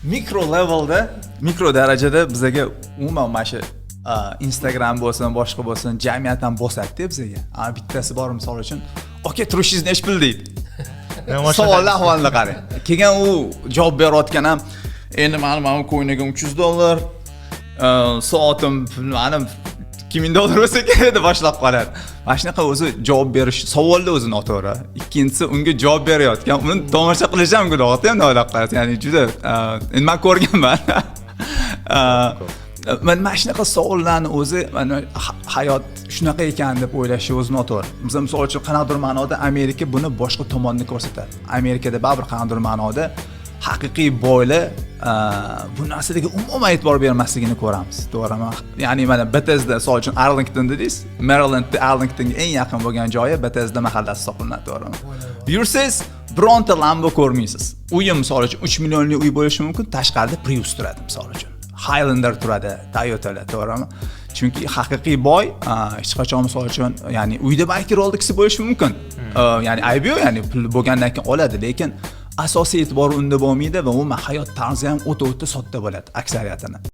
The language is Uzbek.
mikro levelda, mikro darajada bizga umuman mana shu Instagram bo'lsin, boshqa bo'lsin, jamiyat ham bosadi bizga. Bittasi bor misol uchun, "Aka, turishingiz necha pul?" deydi. Savollar ahvolni qarang. Keyin u javob berayotgan ham, "Endi mana ko'ynagim $300, soatim bilmadim $2000 bo'lsa kerak" deb boshlab qoladi. Mana shunaqa o'zi javob berish savolda o'zi noto'g'ri. Ikkinchisi unga javob berayotgan, uni tomosha qilish ham gunohda ham nolab qarasa, ya'ni juda endi men ko'rganman. Mana shunaqa savollarni o'zi mana hayot shunaqa ekan deb o'ylashi o'zi noto'g'ri. Biz misol uchun qanaqadir ma'noda Amerika buni boshqa tomonini ko'rsatadi. Amerikada baribir qanaqadir ma'noda haqiqiy boylar bu narsaga umuman e'tibor bermasligini ko'ramiz. To'g'rimi? Ya'ni mana Bethesda, misol uchun Arlington dedingiz, Marylandda Arlingtonga eng yaqin bo'lgan joyi Bethesda mahallasi hisoblanadi, to'g'rimi? Yursiz, bironta Lambo ko'rmaysiz. Uyim misol uchun 3 millionlik uy bo'lishi mumkin, tashqarida Prius turadi misol uchun. Highlander turadi, Toyota'lar, to'g'rimi? Chunki haqiqiy boy hech qachon misol uchun, ya'ni uyda balki Rolex bo'lishi mumkin. Ya'ni aybi yo'q, ya'ni pul bo'lgandan keyin oladi, lekin asosiy e'tibor unda bo'lmaydi va umuman hayot tarzi ham o'ta sodda bo'ladi aksariyatini.